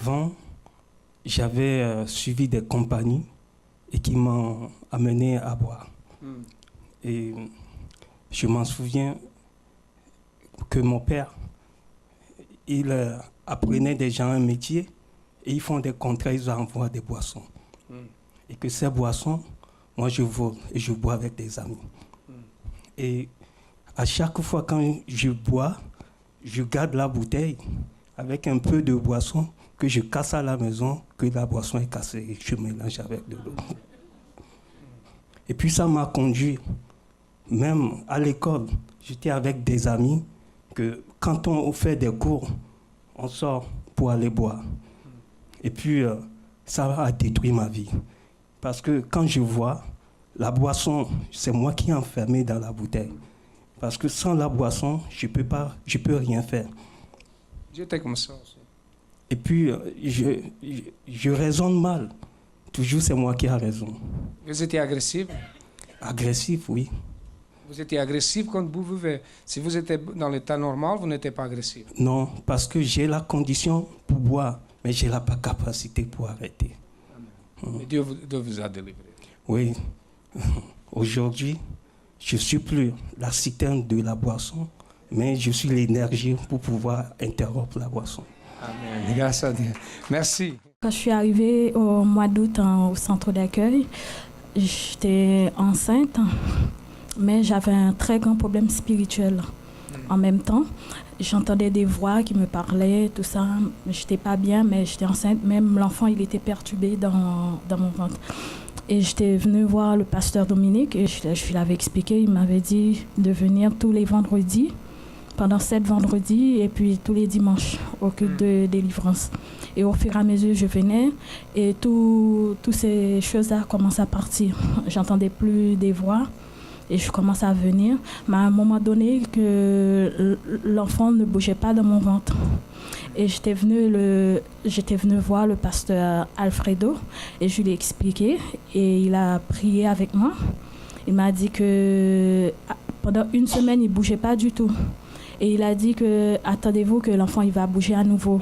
Avant, j'avais suivi des compagnies et qui m'ont amené à boire. Et je m'en souviens que mon père, il apprenait des gens un métier et ils font des contrats, ils envoient des boissons. Et que ces boissons, moi je vole et je bois avec des amis. Et à chaque fois quand je bois, je garde la bouteille avec un peu de boisson que je casse à la maison, que la boisson est cassée et je mélange avec de l'eau. Et puis ça m'a conduit, même à l'école, j'étais avec des amis, que quand on fait des cours, on sort pour aller boire. Et puis ça a détruit ma vie. Parce que quand je vois, la boisson, c'est moi qui ai enfermé dans la bouteille. Parce que sans la boisson, je peux rien faire. J'étais comme ça aussi. Et puis, je raisonne mal. Toujours, c'est moi qui ai raison. Vous étiez agressif? Agressif, oui. Vous étiez agressif quand vous buvez. Si vous étiez dans l'état normal, vous n'étiez pas agressif. Non, parce que j'ai la condition pour boire, mais je n'ai pas capacité pour arrêter. Et Dieu vous a délivré. Oui. Aujourd'hui, je ne suis plus la citerne de la boisson, mais je suis l'énergie pour pouvoir interrompre la boisson. Amen. Grâce à Dieu. Merci. Quand je suis arrivée au mois d'août au centre d'accueil, j'étais enceinte, mais j'avais un très grand problème spirituel. En même temps, j'entendais des voix qui me parlaient, tout ça. Je n'étais pas bien, mais j'étais enceinte. Même l'enfant, il était perturbé dans mon ventre. Et j'étais venue voir le pasteur Dominique et je lui avais expliqué. Il m'avait dit de venir tous les vendredis, pendant 7 vendredis, et puis tous les dimanches au culte de délivrance. Et au fur et à mesure, je venais et toutes ces choses-là commençaient à partir. J'entendais plus des voix. Et je commençais à venir, mais à un moment donné, que l'enfant ne bougeait pas dans mon ventre. Et j'étais venue voir le pasteur Alfredo et je lui ai expliqué. Et il a prié avec moi. Il m'a dit que pendant 1 semaine, il ne bougeait pas du tout. Et il a dit que attendez-vous que l'enfant il va bouger à nouveau.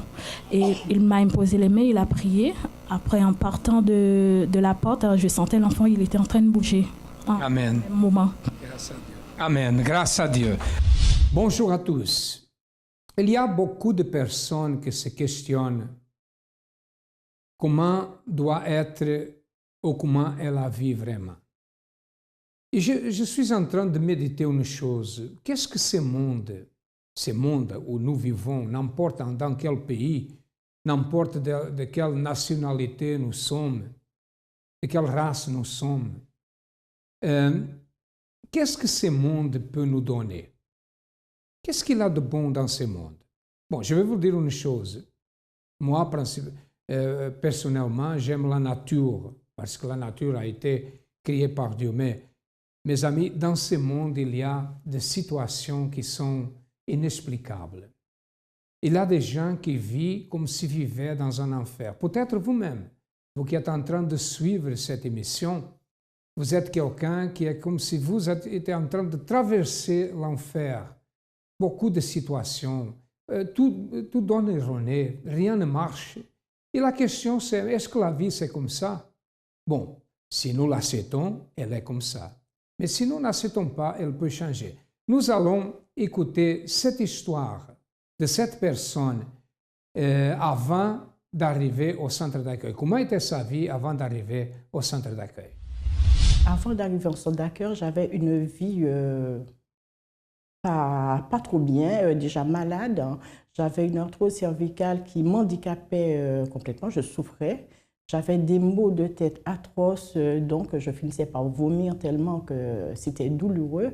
Et il m'a imposé les mains, il a prié. Après, en partant de la porte, je sentais l'enfant, il était en train de bouger. Amen. Moment. Grâce à Dieu. Amen. Grâce à Dieu. Bonjour à tous. Il y a beaucoup de personnes qui se questionnent comment doit être ou comment est la vie vraiment. Et je suis en train de méditer une chose. Qu'est-ce que ce monde où nous vivons, n'importe dans quel pays, n'importe de quelle nationalité nous sommes, de quelle race nous sommes, qu'est-ce que ce monde peut nous donner? Qu'est-ce qu'il a de bon dans ce monde? Bon, je vais vous dire une chose. Moi, personnellement, j'aime la nature, parce que la nature a été créée par Dieu. Mais, mes amis, dans ce monde, il y a des situations qui sont inexplicables. Il y a des gens qui vivent comme s'ils vivaient dans un enfer. Peut-être vous-même, vous qui êtes en train de suivre cette émission, vous êtes quelqu'un qui est comme si vous étiez en train de traverser l'enfer. Beaucoup de situations, tout donne erroné, rien ne marche. Et la question c'est, est-ce que la vie c'est comme ça? Bon, si nous l'acceptons, elle est comme ça. Mais si nous n'acceptons pas, elle peut changer. Nous allons écouter cette histoire de cette personne avant d'arriver au centre d'accueil. Comment était sa vie avant d'arriver au centre d'accueil? Avant d'arriver au centre d'accueil, j'avais une vie pas trop bien, déjà malade. J'avais une arthrose cervicale qui m'handicapait complètement, je souffrais. J'avais des maux de tête atroces, donc je finissais par vomir tellement que c'était douloureux.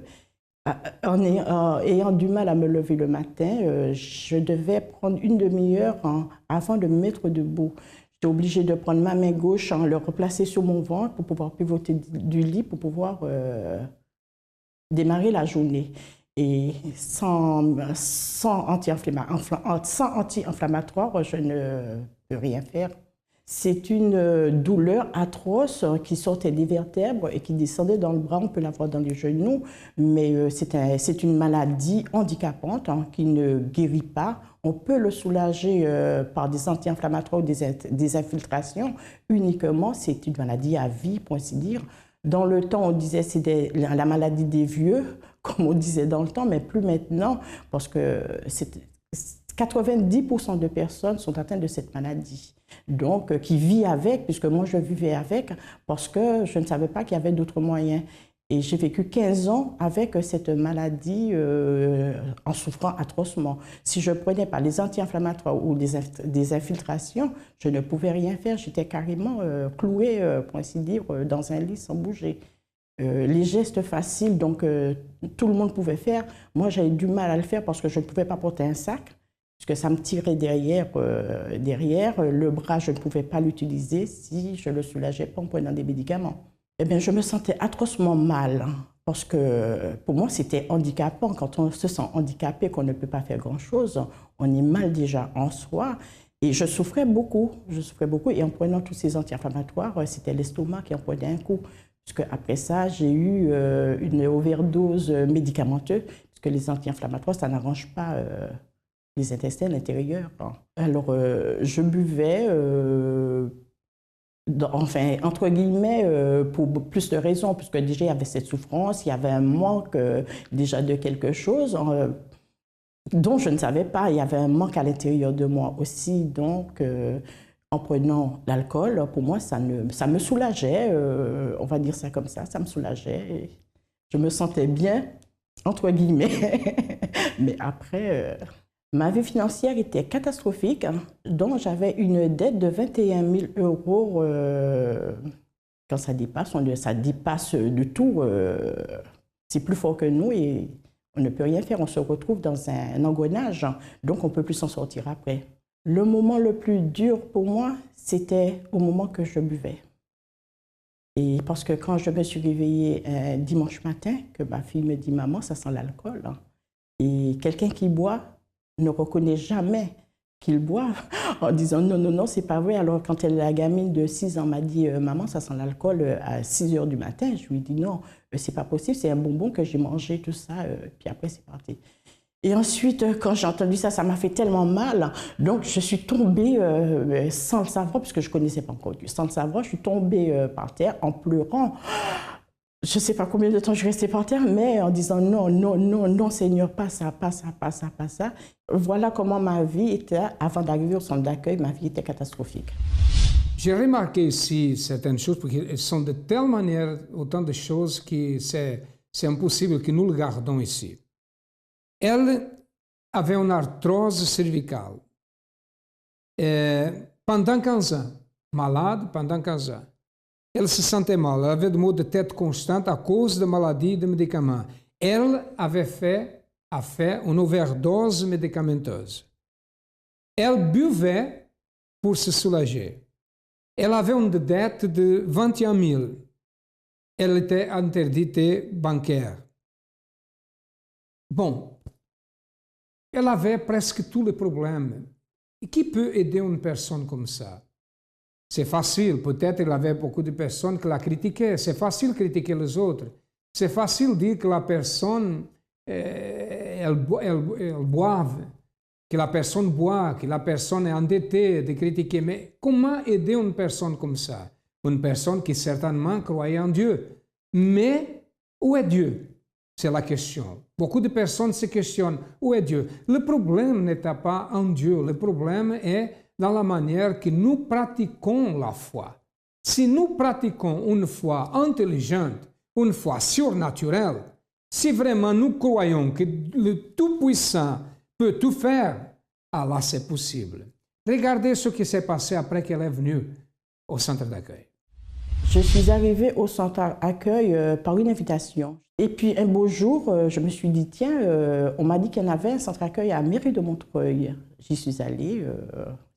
En ayant du mal à me lever le matin, je devais prendre une demi-heure avant de me mettre debout. J'étais obligée de prendre ma main gauche, le replacer sur mon ventre pour pouvoir pivoter du lit, pour pouvoir démarrer la journée. Et sans anti-inflammatoire, je ne peux rien faire. C'est une douleur atroce qui sortait des vertèbres et qui descendait dans le bras. On peut l'avoir dans les genoux, mais c'est une maladie handicapante qui ne guérit pas. On peut le soulager par des anti-inflammatoires ou des infiltrations uniquement. C'est une maladie à vie, pour ainsi dire. Dans le temps, on disait que c'était la maladie des vieux, comme on disait dans le temps, mais plus maintenant, parce que 90% de personnes sont atteintes de cette maladie. Donc, qui vit avec, puisque moi je vivais avec, parce que je ne savais pas qu'il y avait d'autres moyens. Et j'ai vécu 15 ans avec cette maladie en souffrant atrocement. Si je ne prenais pas les anti-inflammatoires ou des infiltrations, je ne pouvais rien faire. J'étais carrément clouée, pour ainsi dire, dans un lit sans bouger. Les gestes faciles, donc tout le monde pouvait faire. Moi, j'avais du mal à le faire parce que je ne pouvais pas porter un sac, puisque ça me tirait derrière. Le bras, je ne pouvais pas l'utiliser si je ne le soulageais pas en prenant des médicaments. Eh bien, je me sentais atrocement mal, parce que pour moi, c'était handicapant. Quand on se sent handicapé, qu'on ne peut pas faire grand-chose, on est mal déjà en soi. Et je souffrais beaucoup, et en prenant tous ces anti-inflammatoires, c'était l'estomac qui en prenait un coup. Puisque après ça, j'ai eu une overdose médicamenteuse, puisque les anti-inflammatoires, ça n'arrange pas les intestins à l'intérieur. Alors, je buvais, enfin, entre guillemets, pour plus de raisons, puisque déjà, il y avait cette souffrance, il y avait un manque déjà de quelque chose dont je ne savais pas. Il y avait un manque à l'intérieur de moi aussi, donc en prenant l'alcool, pour moi, ça me soulageait, on va dire ça comme ça me soulageait. Je me sentais bien, entre guillemets, mais après, ma vie financière était catastrophique, donc j'avais une dette de 21 000 €. Quand ça dépasse de tout, c'est plus fort que nous et on ne peut rien faire, on se retrouve dans un engrenage, donc on ne peut plus s'en sortir après. Le moment le plus dur pour moi, c'était au moment que je buvais. Et parce que quand je me suis réveillée un dimanche matin, que ma fille me dit « Maman, ça sent l'alcool ». Et quelqu'un qui boit ne reconnaît jamais qu'il boit en disant « Non, non, non, c'est pas vrai ». Alors quand la gamine de 6 ans m'a dit « Maman, ça sent l'alcool » à 6 h du matin, je lui ai dit « Non, c'est pas possible, c'est un bonbon que j'ai mangé, tout ça ». Puis après, c'est parti. Et ensuite, quand j'ai entendu ça, ça m'a fait tellement mal. Donc, je suis tombée sans le savoir, puisque je ne connaissais pas encore Dieu. Sans le savoir, je suis tombée par terre en pleurant. Je ne sais pas combien de temps je restais par terre, mais en disant non, non, non, non, Seigneur, pas ça, pas ça, pas ça, pas ça. Voilà comment ma vie était, avant d'arriver au centre d'accueil, ma vie était catastrophique. J'ai remarqué ici certaines choses, parce qu'elles sont de telle manière, autant de choses que c'est impossible que nous le gardons ici. Elle avait une arthrose cervicale pendant 15 ans, malade pendant 15 ans. Elle se sentait mal, elle avait des maux de tête constantes à cause de maladies de médicaments. Elle avait fait une overdose médicamenteuse. Elle buvait pour se soulager. Elle avait une dette de 21 000. Elle était interdite bancaire. Bon, elle avait presque tous les problèmes. Et qui peut aider une personne comme ça? C'est facile, peut-être qu'il y avait beaucoup de personnes qui la critiquaient. C'est facile de critiquer les autres. C'est facile de dire que la personne, elle boive, que la personne boit, que la personne est endettée, de critiquer. Mais comment aider une personne comme ça? Une personne qui certainement croyait en Dieu. Mais où est Dieu? C'est la question. Beaucoup de personnes se questionnent, où est Dieu? Le problème n'est pas en Dieu, le problème est dans la manière que nous pratiquons la foi. Si nous pratiquons une foi intelligente, une foi surnaturelle, si vraiment nous croyons que le Tout-Puissant peut tout faire, alors c'est possible. Regardez ce qui s'est passé après qu'elle est venue au centre d'accueil. Je suis arrivée au centre d'accueil par une invitation. Et puis un beau jour, je me suis dit, tiens, on m'a dit qu'il y en avait un centre d'accueil à Mairie de Montreuil. J'y suis allée,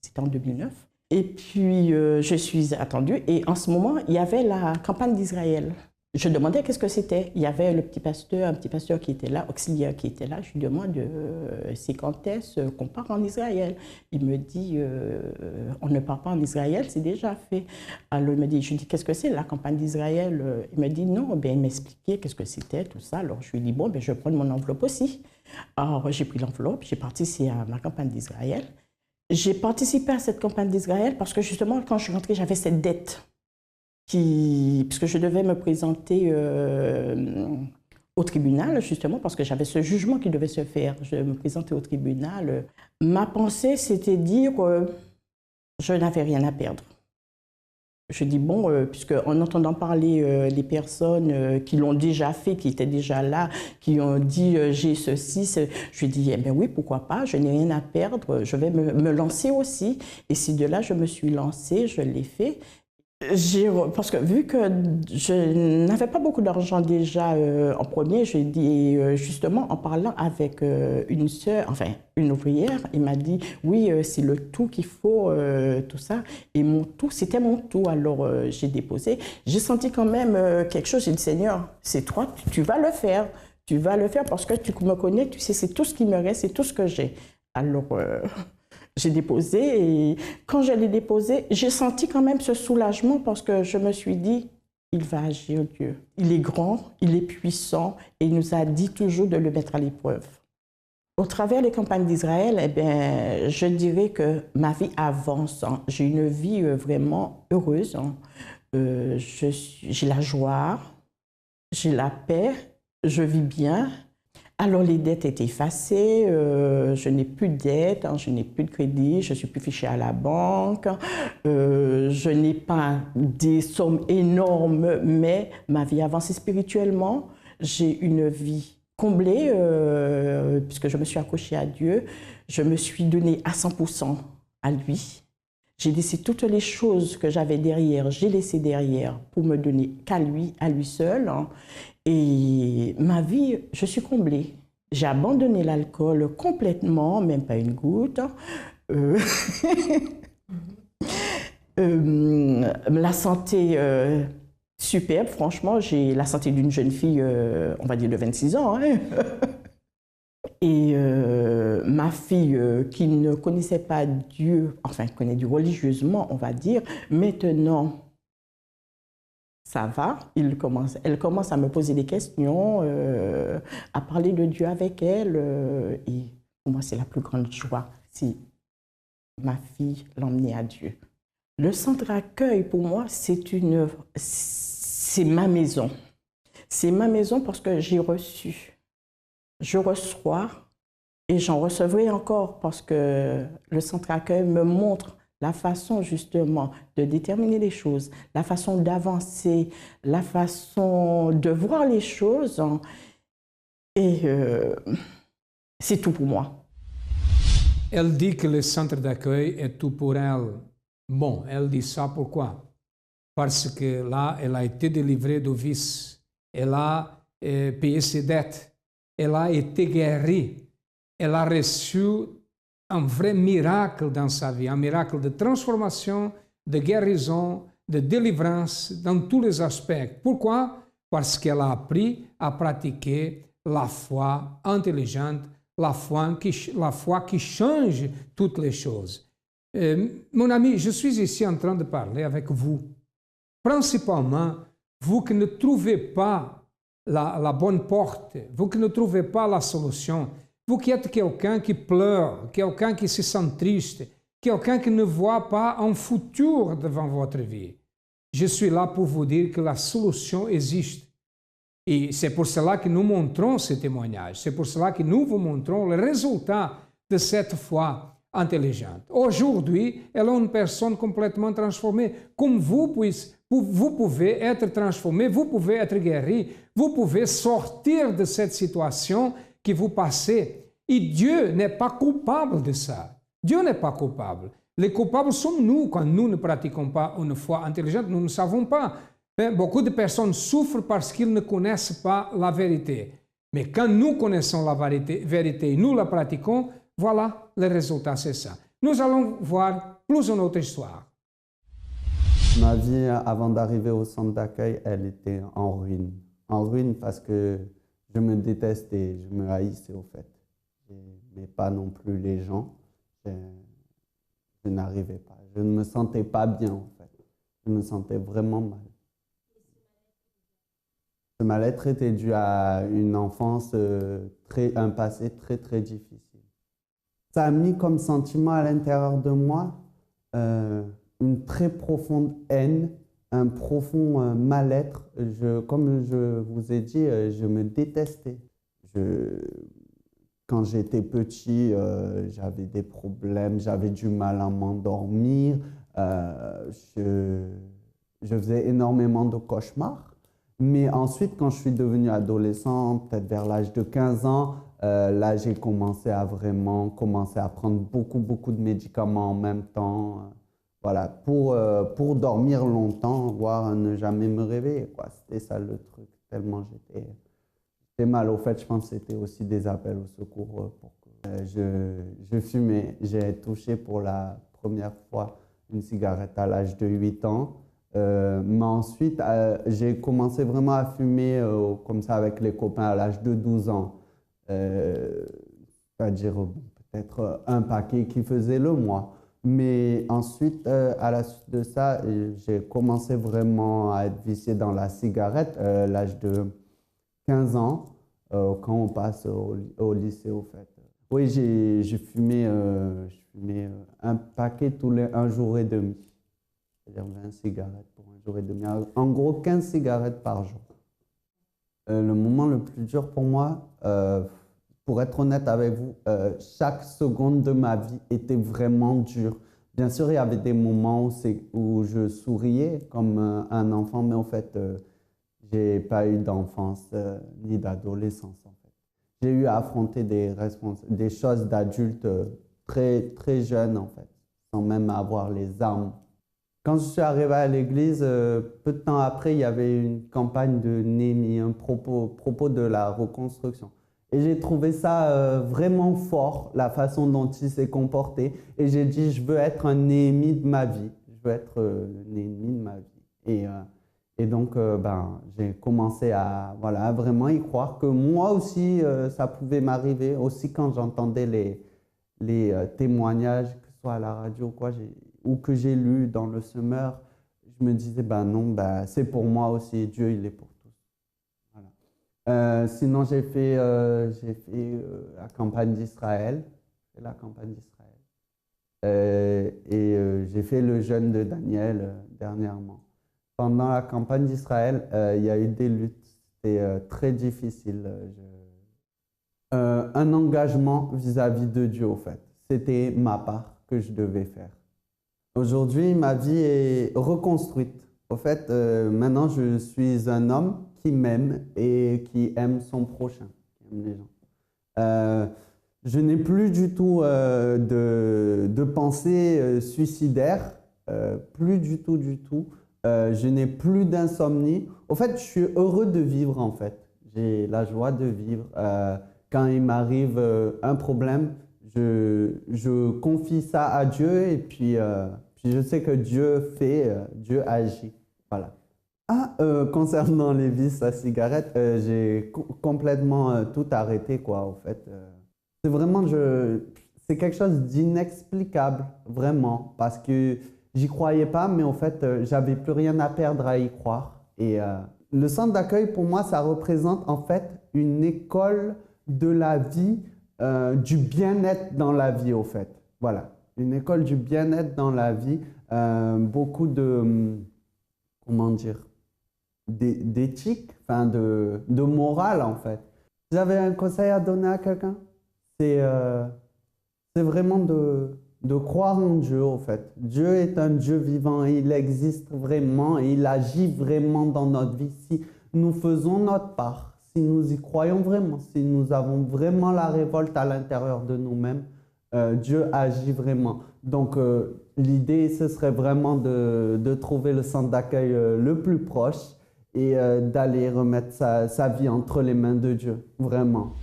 c'était en 2009. Et puis je suis attendue et en ce moment, il y avait la campagne d'Israël. Je demandais qu'est-ce que c'était. Il y avait un petit pasteur qui était là, auxiliaire qui était là. Je lui demande c'est quand est-ce qu'on part en Israël. Il me dit on ne part pas en Israël, c'est déjà fait. Alors je lui dis qu'est-ce que c'est la campagne d'Israël? Il me dit non, il m'expliquait qu'est-ce que c'était, tout ça. Alors je lui dis bon, je vais prendre mon enveloppe aussi. Alors j'ai pris l'enveloppe, j'ai participé à ma campagne d'Israël. J'ai participé à cette campagne d'Israël parce que justement quand je suis rentrée, j'avais cette dette. Puisque je devais me présenter au tribunal, justement, parce que j'avais ce jugement qui devait se faire. Je me présentais au tribunal. Ma pensée, c'était dire je n'avais rien à perdre. Je dis, bon, puisque en entendant parler les personnes qui l'ont déjà fait, qui étaient déjà là, qui ont dit j'ai ceci, je lui ai dit, eh bien oui, pourquoi pas, je n'ai rien à perdre, je vais me lancer aussi. Et c'est de là je me suis lancée, je l'ai fait. Parce que vu que je n'avais pas beaucoup d'argent déjà en premier, j'ai dit justement en parlant avec une sœur, enfin une ouvrière, il m'a dit oui c'est le tout qu'il faut, tout ça. Et mon tout, c'était mon tout. Alors j'ai déposé. J'ai senti quand même quelque chose. J'ai dit Seigneur, c'est toi, tu vas le faire. Tu vas le faire parce que tu me connais, tu sais, c'est tout ce qui me reste, c'est tout ce que j'ai. Alors j'ai déposé et quand je l'ai déposé, j'ai senti quand même ce soulagement parce que je me suis dit, il va agir Dieu. Il est grand, il est puissant et il nous a dit toujours de le mettre à l'épreuve. Au travers des campagnes d'Israël, eh bien, je dirais que ma vie avance. Hein. J'ai une vie vraiment heureuse. Hein. J'ai la joie, j'ai la paix, je vis bien. Alors les dettes étaient effacées, je n'ai plus de dettes, hein, je n'ai plus de crédit, je ne suis plus fichée à la banque, je n'ai pas des sommes énormes, mais ma vie avance spirituellement. J'ai une vie comblée, puisque je me suis accrochée à Dieu, je me suis donnée à 100% à lui. J'ai laissé toutes les choses que j'avais derrière, j'ai laissé derrière pour me donner qu'à lui, à lui seul. Hein. Et ma vie, je suis comblée. J'ai abandonné l'alcool complètement, même pas une goutte. La santé, superbe, franchement, j'ai la santé d'une jeune fille, on va dire de 26 ans. Hein. Et ma fille qui ne connaissait pas Dieu, enfin connaît Dieu religieusement, on va dire, maintenant, ça va, elle commence à me poser des questions, à parler de Dieu avec elle. Et pour moi, c'est la plus grande joie, c'est ma fille l'emmener à Dieu. Le centre d'accueil, pour moi, c'est ma maison. C'est ma maison parce que j'ai reçu. Je reçois et j'en recevrai encore parce que le centre d'accueil me montre la façon justement de déterminer les choses, la façon d'avancer, la façon de voir les choses. Et c'est tout pour moi. Elle dit que le centre d'accueil est tout pour elle. Bon, elle dit ça pourquoi? Parce que là, elle a été délivrée du vice, elle a payé ses dettes, elle a été guérie, elle a reçu un vrai miracle dans sa vie, un miracle de transformation, de guérison, de délivrance dans tous les aspects. Pourquoi? Parce qu'elle a appris à pratiquer la foi intelligente, la foi qui change toutes les choses. Mon ami, je suis ici en train de parler avec vous. Principalement, vous qui ne trouvez pas la bonne porte, vous qui ne trouvez pas la solution, vous qui êtes quelqu'un qui pleure, quelqu'un qui se sent triste, quelqu'un qui ne voit pas un futur devant votre vie. Je suis là pour vous dire que la solution existe. Et c'est pour cela que nous montrons ce témoignage. C'est pour cela que nous vous montrons le résultat de cette foi intelligente. Aujourd'hui, elle est une personne complètement transformée. Comme vous pouvez être transformé, vous pouvez être guéri, vous pouvez sortir de cette situation que vous passez. Et Dieu n'est pas coupable de ça. Dieu n'est pas coupable. Les coupables sommes nous quand nous ne pratiquons pas une foi intelligente. Nous ne savons pas. Beaucoup de personnes souffrent parce qu'ils ne connaissent pas la vérité. Mais quand nous connaissons la vérité et nous la pratiquons, voilà, le résultat c'est ça. Nous allons voir plus une autre histoire. Ma vie avant d'arriver au centre d'accueil, elle était en ruine. En ruine parce que je me détestais, je me haïssais au fait. Je n'aimais pas non plus les gens. Je n'arrivais pas. Je ne me sentais pas bien en fait. Je me sentais vraiment mal. Ce mal-être était dû à une enfance, un passé très très difficile. Ça a mis comme sentiment à l'intérieur de moi une très profonde haine, un profond mal-être. Comme je vous ai dit, je me détestais. Quand j'étais petit, j'avais des problèmes, j'avais du mal à m'endormir. Je faisais énormément de cauchemars. Mais ensuite, quand je suis devenu adolescent, peut-être vers l'âge de 15 ans, là, j'ai commencé à prendre beaucoup de médicaments en même temps. Voilà, pour dormir longtemps, voire ne jamais me réveiller, quoi. C'était ça le truc, tellement j'étais mal. Au fait, je pense que c'était aussi des appels au secours. Je fumais, j'ai touché pour la première fois une cigarette à l'âge de 8 ans. Mais ensuite, j'ai commencé vraiment à fumer comme ça avec les copains à l'âge de 12 ans. C'est-à-dire peut-être un paquet qui faisait le mois. Mais ensuite, à la suite de ça, j'ai commencé vraiment à être vicié dans la cigarette à l'âge de 15 ans, quand on passe au lycée, au fait. Oui, j'ai fumé, un paquet un jour et demi. C'est-à-dire 20 cigarettes pour un jour et demi. En gros, 15 cigarettes par jour. Le moment le plus dur pour moi, pour être honnête avec vous, chaque seconde de ma vie était vraiment dure. Bien sûr, il y avait des moments où je souriais comme un enfant, mais en fait, je n'ai pas eu d'enfance ni d'adolescence. En fait. J'ai eu à affronter des choses d'adultes très, très jeunes, en fait, sans même avoir les armes. Quand je suis arrivé à l'église, peu de temps après, il y avait une campagne de Néhémie, un propos de la reconstruction. Et j'ai trouvé ça vraiment fort, la façon dont il s'est comporté. Et j'ai dit, je veux être un Néhémie de ma vie. Je veux être le Néhémie de ma vie. Et donc, j'ai commencé à vraiment y croire que moi aussi, ça pouvait m'arriver. Aussi, quand j'entendais les témoignages, que ce soit à la radio ou que j'ai lu dans le Semeur, je me disais, non, c'est pour moi aussi. Dieu, il est pour tous. Voilà. Sinon, j'ai fait la campagne d'Israël. J'ai fait le jeûne de Daniel dernièrement. Pendant la campagne d'Israël, il y a eu des luttes. C'était très difficile. Un engagement vis-à-vis de Dieu, au fait. C'était ma part que je devais faire. Aujourd'hui, ma vie est reconstruite. Au fait, maintenant, je suis un homme qui m'aime et qui aime son prochain, qui aime les gens. Je n'ai plus du tout de pensée suicidaire, plus du tout. Je n'ai plus d'insomnie. Au fait, je suis heureux de vivre, en fait. J'ai la joie de vivre. Quand il m'arrive un problème, je confie ça à Dieu et puis je sais que Dieu agit. Voilà. Concernant les vices à cigarette, j'ai complètement tout arrêté, quoi, au fait. C'est vraiment, c'est quelque chose d'inexplicable, vraiment, parce que j'y croyais pas, mais en fait, j'avais plus rien à perdre à y croire. Et le centre d'accueil, pour moi, ça représente en fait une école de la vie, du bien-être dans la vie, au fait. Voilà, une école du bien-être dans la vie, beaucoup de, d'éthique, enfin de morale, en fait. Si j'avais un conseil à donner à quelqu'un, c'est vraiment de croire en Dieu, en fait. Dieu est un Dieu vivant, il existe vraiment, et il agit vraiment dans notre vie. Si nous faisons notre part, si nous y croyons vraiment, si nous avons vraiment la révolte à l'intérieur de nous-mêmes, Dieu agit vraiment. Donc, l'idée, ce serait vraiment de trouver le centre d'accueil le plus proche et d'aller remettre sa vie entre les mains de Dieu, vraiment.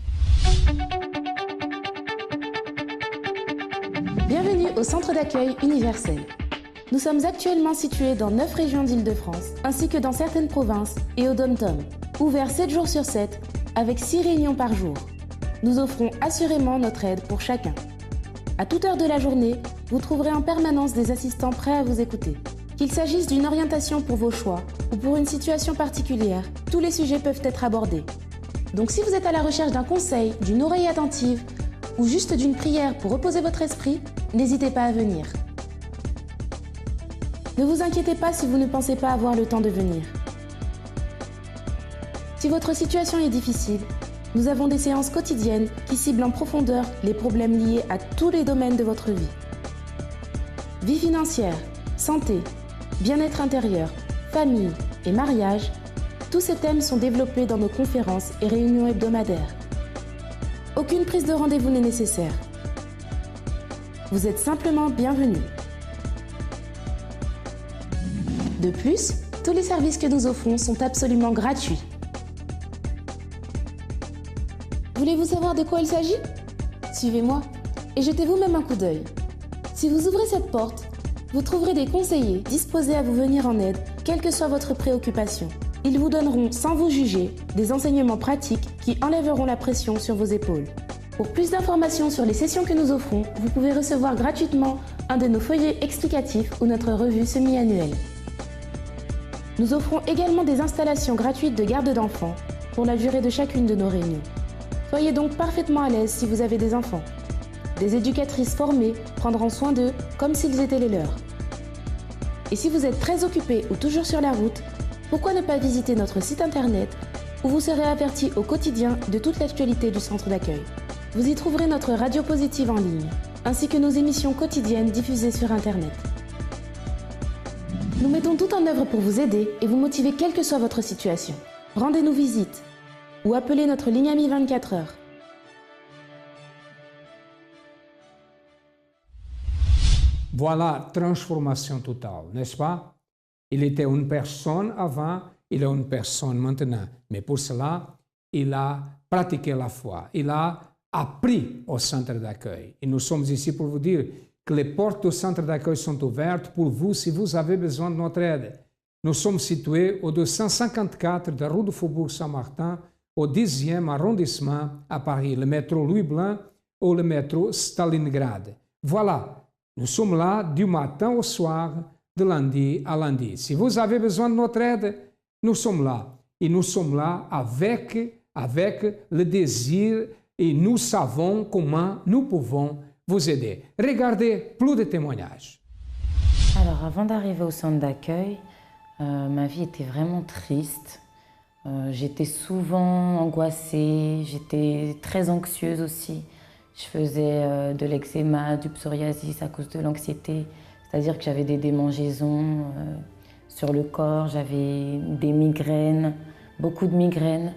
Bienvenue au Centre d'accueil universel. Nous sommes actuellement situés dans 9 régions d'Île-de-France, ainsi que dans certaines provinces et au Dom-Tom. Ouverts 7 jours sur 7, avec 6 réunions par jour. Nous offrons assurément notre aide pour chacun. À toute heure de la journée, vous trouverez en permanence des assistants prêts à vous écouter. Qu'il s'agisse d'une orientation pour vos choix ou pour une situation particulière, tous les sujets peuvent être abordés. Donc si vous êtes à la recherche d'un conseil, d'une oreille attentive ou juste d'une prière pour reposer votre esprit, n'hésitez pas à venir. Ne vous inquiétez pas si vous ne pensez pas avoir le temps de venir. Si votre situation est difficile, nous avons des séances quotidiennes qui ciblent en profondeur les problèmes liés à tous les domaines de votre vie. Vie financière, santé, bien-être intérieur, famille et mariage, tous ces thèmes sont développés dans nos conférences et réunions hebdomadaires. Aucune prise de rendez-vous n'est nécessaire. Vous êtes simplement bienvenus. De plus, tous les services que nous offrons sont absolument gratuits. Voulez-vous savoir de quoi il s'agit? Suivez-moi et jetez vous-même un coup d'œil. Si vous ouvrez cette porte, vous trouverez des conseillers disposés à vous venir en aide, quelle que soit votre préoccupation. Ils vous donneront, sans vous juger, des enseignements pratiques qui enlèveront la pression sur vos épaules. Pour plus d'informations sur les sessions que nous offrons, vous pouvez recevoir gratuitement un de nos feuillets explicatifs ou notre revue semi-annuelle. Nous offrons également des installations gratuites de garde d'enfants pour la durée de chacune de nos réunions. Soyez donc parfaitement à l'aise si vous avez des enfants. Des éducatrices formées prendront soin d'eux comme s'ils étaient les leurs. Et si vous êtes très occupé ou toujours sur la route, pourquoi ne pas visiter notre site internet où vous serez averti au quotidien de toute l'actualité du centre d'accueil. Vous y trouverez notre radio positive en ligne, ainsi que nos émissions quotidiennes diffusées sur internet. Nous mettons tout en œuvre pour vous aider et vous motiver quelle que soit votre situation. Rendez-nous visite ou appelez notre ligne amie 24 heures. Voilà, transformation totale, n'est-ce pas? Il était une personne avant, il est une personne maintenant. Mais pour cela, il a pratiqué la foi, il a appris au centre d'accueil. Et nous sommes ici pour vous dire que les portes du centre d'accueil sont ouvertes pour vous si vous avez besoin de notre aide. Nous sommes situés au 254 de rue du Faubourg Saint-Martin, au 10e arrondissement à Paris, le métro Louis Blanc ou le métro Stalingrad. Voilà, nous sommes là du matin au soir, de lundi à lundi. Si vous avez besoin de notre aide, nous sommes là. Et nous sommes là avec le désir et nous savons comment nous pouvons vous aider. Regardez plus de témoignages. Alors, avant d'arriver au centre d'accueil, ma vie était vraiment triste. J'étais souvent angoissée, j'étais très anxieuse aussi. Je faisais de l'eczéma, du psoriasis à cause de l'anxiété. C'est-à-dire que j'avais des démangeaisons sur le corps, j'avais des migraines, beaucoup de migraines.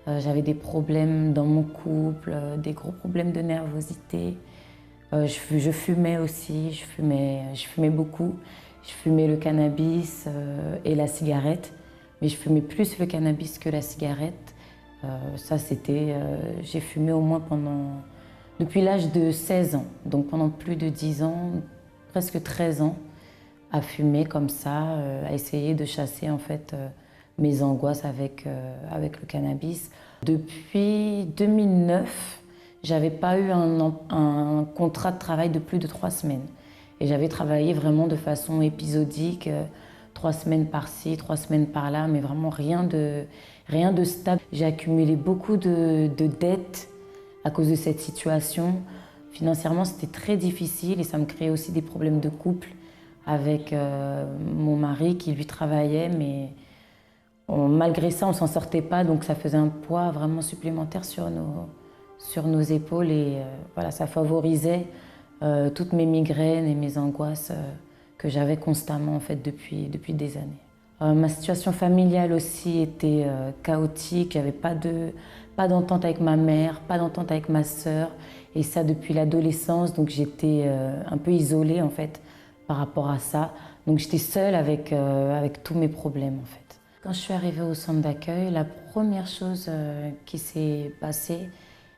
J'avais des problèmes dans mon couple, des gros problèmes de nervosité. Je fumais aussi, je fumais beaucoup. Je fumais le cannabis et la cigarette, mais je fumais plus le cannabis que la cigarette. J'ai fumé au moins depuis l'âge de 16 ans, donc pendant plus de 10 ans, presque 13 ans, à fumer comme ça, à essayer de chasser en fait mes angoisses avec le cannabis. Depuis 2009, j'avais pas eu un contrat de travail de plus de 3 semaines. Et j'avais travaillé vraiment de façon épisodique, 3 semaines par-ci, 3 semaines par-là, mais vraiment rien de stable. J'ai accumulé beaucoup de dettes à cause de cette situation. Financièrement, c'était très difficile et ça me créait aussi des problèmes de couple avec mon mari qui lui travaillait, mais malgré ça, on ne s'en sortait pas, donc ça faisait un poids vraiment supplémentaire sur nos épaules et voilà, ça favorisait toutes mes migraines et mes angoisses que j'avais constamment en fait depuis des années. Ma situation familiale aussi était chaotique, j'avais pas d'entente avec ma mère, pas d'entente avec ma sœur, et ça depuis l'adolescence, donc j'étais un peu isolée en fait par rapport à ça. Donc j'étais seule avec tous mes problèmes en fait. Quand je suis arrivée au centre d'accueil, la première chose qui s'est passée,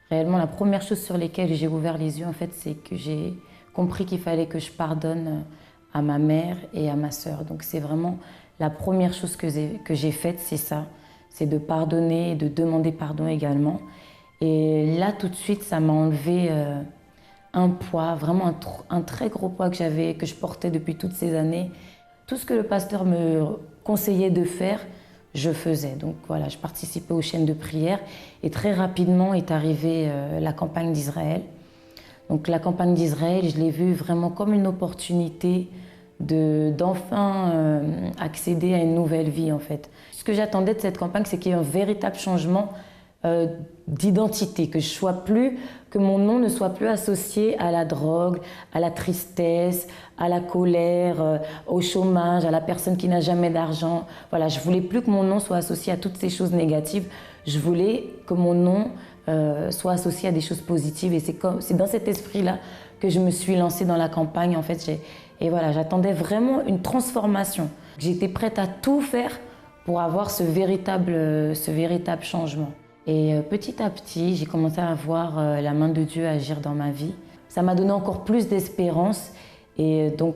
réellement la première chose sur laquelle j'ai ouvert les yeux en fait, c'est que j'ai compris qu'il fallait que je pardonne à ma mère et à ma sœur. Donc c'est vraiment la première chose que j'ai faite, c'est ça. C'est de pardonner et de demander pardon également. Et là, tout de suite, ça m'a enlevé un poids, vraiment un très gros poids que je portais depuis toutes ces années. Tout ce que le pasteur me conseillait de faire, je faisais. Donc voilà, je participais aux chaînes de prière et très rapidement est arrivée la campagne d'Israël. Donc la campagne d'Israël, je l'ai vue vraiment comme une opportunité d'enfin accéder à une nouvelle vie en fait. Ce que j'attendais de cette campagne, c'est qu'il y ait un véritable changement d'identité, que mon nom ne soit plus associé à la drogue, à la tristesse, à la colère, au chômage, à la personne qui n'a jamais d'argent. Voilà, je voulais plus que mon nom soit associé à toutes ces choses négatives. Je voulais que mon nom soit associé à des choses positives. Et c'est dans cet esprit-là que je me suis lancée dans la campagne. En fait, et voilà, j'attendais vraiment une transformation. J'étais prête à tout faire pour avoir ce véritable changement. Et petit à petit, j'ai commencé à voir la main de Dieu agir dans ma vie. Ça m'a donné encore plus d'espérance. Et donc,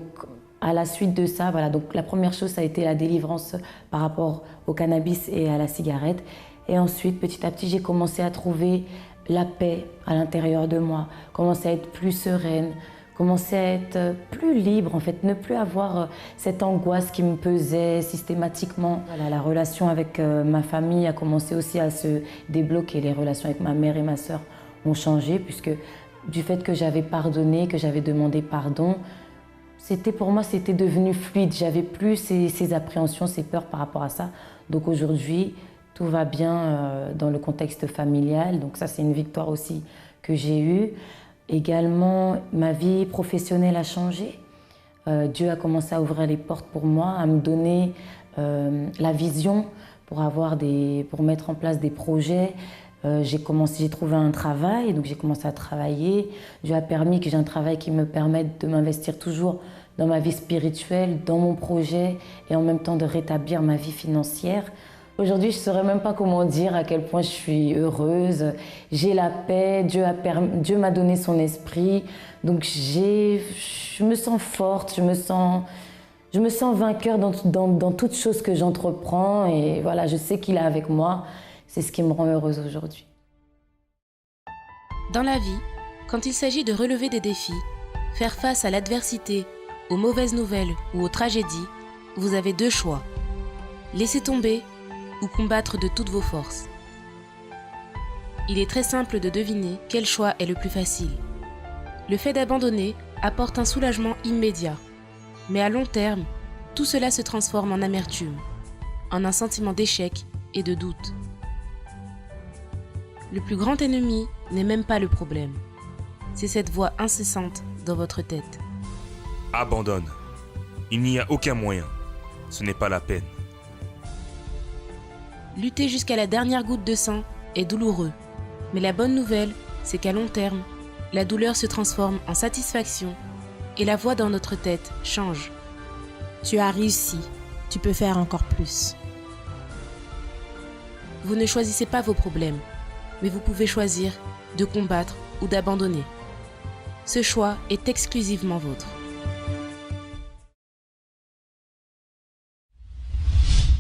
à la suite de ça, voilà, donc la première chose, ça a été la délivrance par rapport au cannabis et à la cigarette. Et ensuite, petit à petit, j'ai commencé à trouver la paix à l'intérieur de moi, commencer à être plus sereine, commencer à être plus libre, en fait, ne plus avoir cette angoisse qui me pesait systématiquement. Voilà, la relation avec ma famille a commencé aussi à se débloquer. Les relations avec ma mère et ma sœur ont changé, puisque du fait que j'avais pardonné, que j'avais demandé pardon, pour moi, c'était devenu fluide. J'avais plus ces appréhensions, ces peurs par rapport à ça. Donc aujourd'hui, tout va bien dans le contexte familial. Donc ça, c'est une victoire aussi que j'ai eue. Également, ma vie professionnelle a changé. Dieu a commencé à ouvrir les portes pour moi, à me donner la vision pour mettre en place des projets. J'ai trouvé un travail, donc j'ai commencé à travailler. Dieu a permis que j'ai un travail qui me permette de m'investir toujours dans ma vie spirituelle, dans mon projet et en même temps de rétablir ma vie financière. Aujourd'hui, je ne saurais même pas comment dire à quel point je suis heureuse. J'ai la paix, Dieu m'a donné son esprit. Donc je me sens forte, je me sens vainqueur dans toute chose que j'entreprends. Et voilà, je sais qu'il est avec moi. C'est ce qui me rend heureuse aujourd'hui. Dans la vie, quand il s'agit de relever des défis, faire face à l'adversité, aux mauvaises nouvelles ou aux tragédies, vous avez deux choix. Laisser tomber ou combattre de toutes vos forces. Il est très simple de deviner quel choix est le plus facile. Le fait d'abandonner apporte un soulagement immédiat, mais à long terme, tout cela se transforme en amertume, en un sentiment d'échec et de doute. Le plus grand ennemi n'est même pas le problème, c'est cette voix incessante dans votre tête. Abandonne. Il n'y a aucun moyen. Ce n'est pas la peine. Lutter jusqu'à la dernière goutte de sang est douloureux, mais la bonne nouvelle, c'est qu'à long terme, la douleur se transforme en satisfaction et la voix dans notre tête change. Tu as réussi, tu peux faire encore plus. Vous ne choisissez pas vos problèmes, mais vous pouvez choisir de combattre ou d'abandonner. Ce choix est exclusivement vôtre.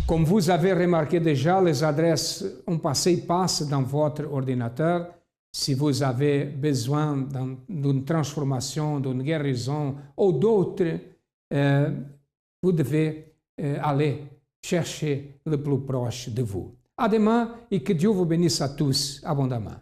Comme vous avez remarqué déjà, les adresses ont passé et passent dans votre ordinateur. Si vous avez besoin d'une transformation, d'une guérison ou d'autres, vous devez aller chercher le plus proche de vous. À demain et que Dieu vous bénisse à tous abondamment.